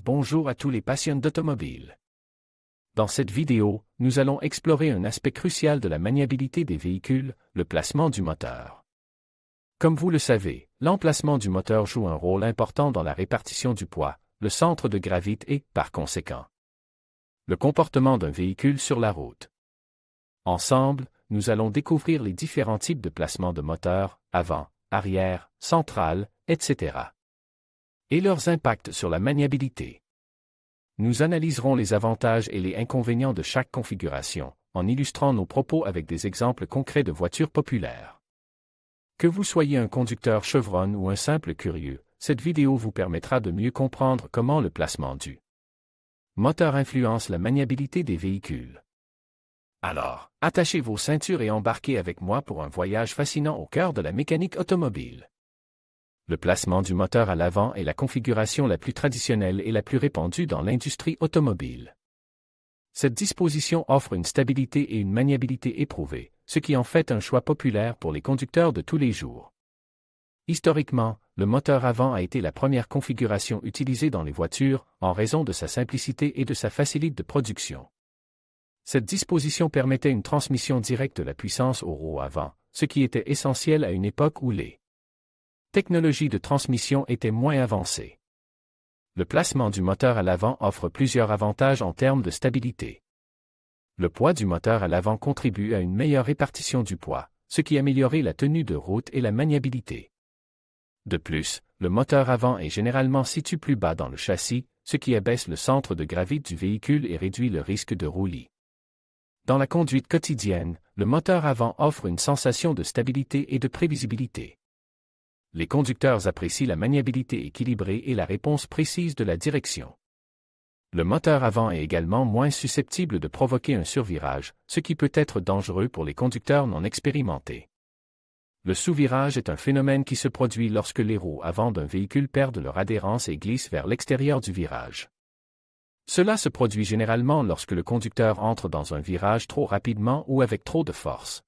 Bonjour à tous les passionnés d'automobile. Dans cette vidéo, nous allons explorer un aspect crucial de la maniabilité des véhicules, le placement du moteur. Comme vous le savez, l'emplacement du moteur joue un rôle important dans la répartition du poids, le centre de gravité et, par conséquent, le comportement d'un véhicule sur la route. Ensemble, nous allons découvrir les différents types de placement de moteur, avant, arrière, central, etc. et leurs impacts sur la maniabilité. Nous analyserons les avantages et les inconvénients de chaque configuration, en illustrant nos propos avec des exemples concrets de voitures populaires. Que vous soyez un conducteur chevron ou un simple curieux, cette vidéo vous permettra de mieux comprendre comment le placement du moteur influence la maniabilité des véhicules. Alors, attachez vos ceintures et embarquez avec moi pour un voyage fascinant au cœur de la mécanique automobile. Le placement du moteur à l'avant est la configuration la plus traditionnelle et la plus répandue dans l'industrie automobile. Cette disposition offre une stabilité et une maniabilité éprouvées, ce qui en fait un choix populaire pour les conducteurs de tous les jours. Historiquement, le moteur avant a été la première configuration utilisée dans les voitures, en raison de sa simplicité et de sa facilité de production. Cette disposition permettait une transmission directe de la puissance aux roues avant, ce qui était essentiel à une époque où les technologies de transmission étaient moins avancées. Le placement du moteur à l'avant offre plusieurs avantages en termes de stabilité. Le poids du moteur à l'avant contribue à une meilleure répartition du poids, ce qui améliorait la tenue de route et la maniabilité. De plus, le moteur avant est généralement situé plus bas dans le châssis, ce qui abaisse le centre de gravité du véhicule et réduit le risque de roulis. Dans la conduite quotidienne, le moteur avant offre une sensation de stabilité et de prévisibilité. Les conducteurs apprécient la maniabilité équilibrée et la réponse précise de la direction. Le moteur avant est également moins susceptible de provoquer un survirage, ce qui peut être dangereux pour les conducteurs non expérimentés. Le sous-virage est un phénomène qui se produit lorsque les roues avant d'un véhicule perdent leur adhérence et glissent vers l'extérieur du virage. Cela se produit généralement lorsque le conducteur entre dans un virage trop rapidement ou avec trop de force.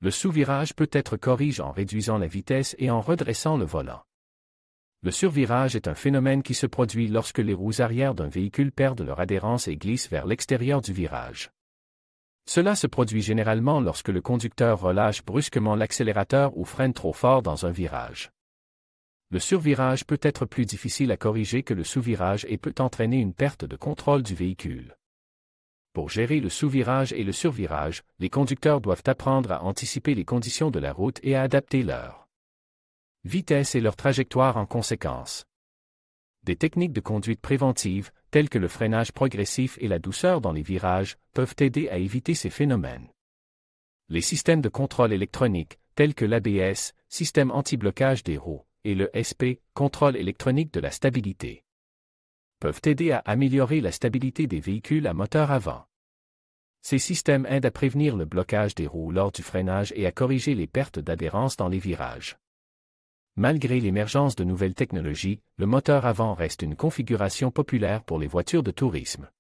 Le sous-virage peut être corrigé en réduisant la vitesse et en redressant le volant. Le survirage est un phénomène qui se produit lorsque les roues arrière d'un véhicule perdent leur adhérence et glissent vers l'extérieur du virage. Cela se produit généralement lorsque le conducteur relâche brusquement l'accélérateur ou freine trop fort dans un virage. Le survirage peut être plus difficile à corriger que le sous-virage et peut entraîner une perte de contrôle du véhicule. Pour gérer le sous-virage et le survirage, les conducteurs doivent apprendre à anticiper les conditions de la route et à adapter leur vitesse et leur trajectoire en conséquence. Des techniques de conduite préventive, telles que le freinage progressif et la douceur dans les virages, peuvent aider à éviter ces phénomènes. Les systèmes de contrôle électronique, tels que l'ABS, système anti-blocage des roues, et le SP, contrôle électronique de la stabilité, peuvent aider à améliorer la stabilité des véhicules à moteur avant. Ces systèmes aident à prévenir le blocage des roues lors du freinage et à corriger les pertes d'adhérence dans les virages. Malgré l'émergence de nouvelles technologies, le moteur avant reste une configuration populaire pour les voitures de tourisme.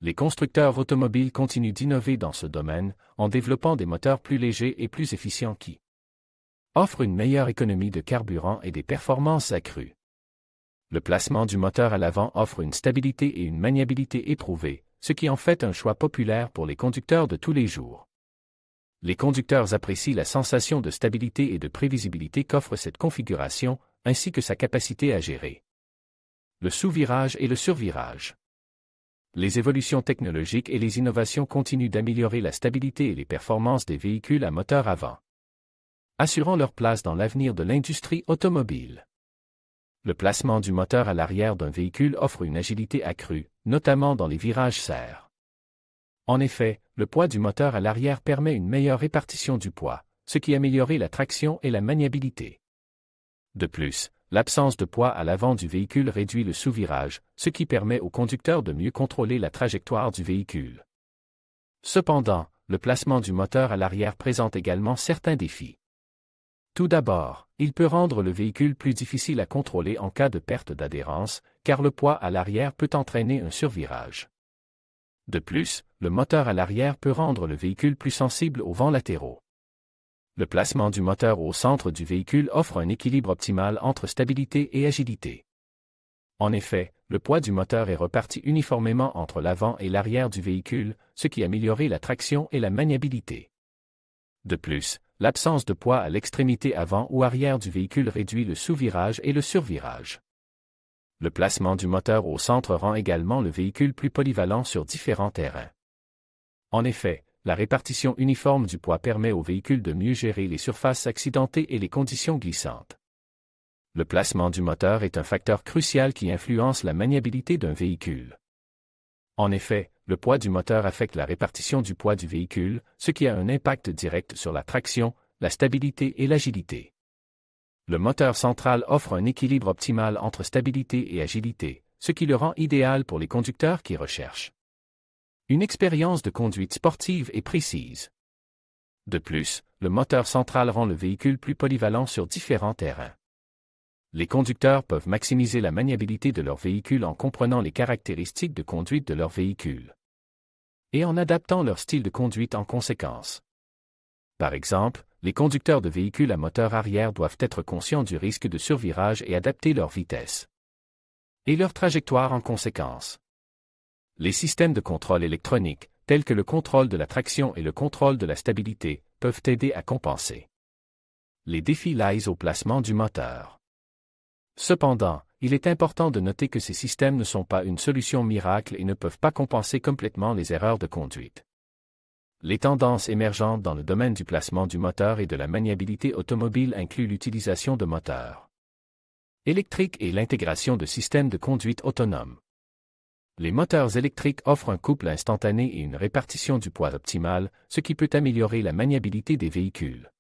Les constructeurs automobiles continuent d'innover dans ce domaine, en développant des moteurs plus légers et plus efficients qui offrent une meilleure économie de carburant et des performances accrues. Le placement du moteur à l'avant offre une stabilité et une maniabilité éprouvées, ce qui en fait un choix populaire pour les conducteurs de tous les jours. Les conducteurs apprécient la sensation de stabilité et de prévisibilité qu'offre cette configuration, ainsi que sa capacité à gérer le sous-virage et le survirage. Les évolutions technologiques et les innovations continuent d'améliorer la stabilité et les performances des véhicules à moteur avant, assurant leur place dans l'avenir de l'industrie automobile. Le placement du moteur à l'arrière d'un véhicule offre une agilité accrue, notamment dans les virages serrés. En effet, le poids du moteur à l'arrière permet une meilleure répartition du poids, ce qui améliore la traction et la maniabilité. De plus, l'absence de poids à l'avant du véhicule réduit le sous-virage, ce qui permet au conducteur de mieux contrôler la trajectoire du véhicule. Cependant, le placement du moteur à l'arrière présente également certains défis. Tout d'abord, il peut rendre le véhicule plus difficile à contrôler en cas de perte d'adhérence, car le poids à l'arrière peut entraîner un survirage. De plus, le moteur à l'arrière peut rendre le véhicule plus sensible aux vents latéraux. Le placement du moteur au centre du véhicule offre un équilibre optimal entre stabilité et agilité. En effet, le poids du moteur est reparti uniformément entre l'avant et l'arrière du véhicule, ce qui améliorait la traction et la maniabilité. De plus, l'absence de poids à l'extrémité avant ou arrière du véhicule réduit le sous-virage et le survirage. Le placement du moteur au centre rend également le véhicule plus polyvalent sur différents terrains. En effet, la répartition uniforme du poids permet au véhicule de mieux gérer les surfaces accidentées et les conditions glissantes. Le placement du moteur est un facteur crucial qui influence la maniabilité d'un véhicule. En effet, le poids du moteur affecte la répartition du poids du véhicule, ce qui a un impact direct sur la traction, la stabilité et l'agilité. Le moteur central offre un équilibre optimal entre stabilité et agilité, ce qui le rend idéal pour les conducteurs qui recherchent une expérience de conduite sportive et précise. De plus, le moteur central rend le véhicule plus polyvalent sur différents terrains. Les conducteurs peuvent maximiser la maniabilité de leur véhicule en comprenant les caractéristiques de conduite de leur véhicule et en adaptant leur style de conduite en conséquence. Par exemple, les conducteurs de véhicules à moteur arrière doivent être conscients du risque de survirage et adapter leur vitesse et leur trajectoire en conséquence. Les systèmes de contrôle électronique, tels que le contrôle de la traction et le contrôle de la stabilité, peuvent aider à compenser les défis liés au placement du moteur. Cependant, il est important de noter que ces systèmes ne sont pas une solution miracle et ne peuvent pas compenser complètement les erreurs de conduite. Les tendances émergentes dans le domaine du placement du moteur et de la maniabilité automobile incluent l'utilisation de moteurs électriques et l'intégration de systèmes de conduite autonome. Les moteurs électriques offrent un couple instantané et une répartition du poids optimale, ce qui peut améliorer la maniabilité des véhicules.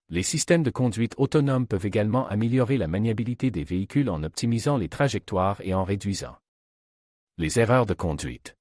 Les systèmes de conduite autonome peuvent également améliorer la maniabilité des véhicules en optimisant les trajectoires et en réduisant les erreurs de conduite.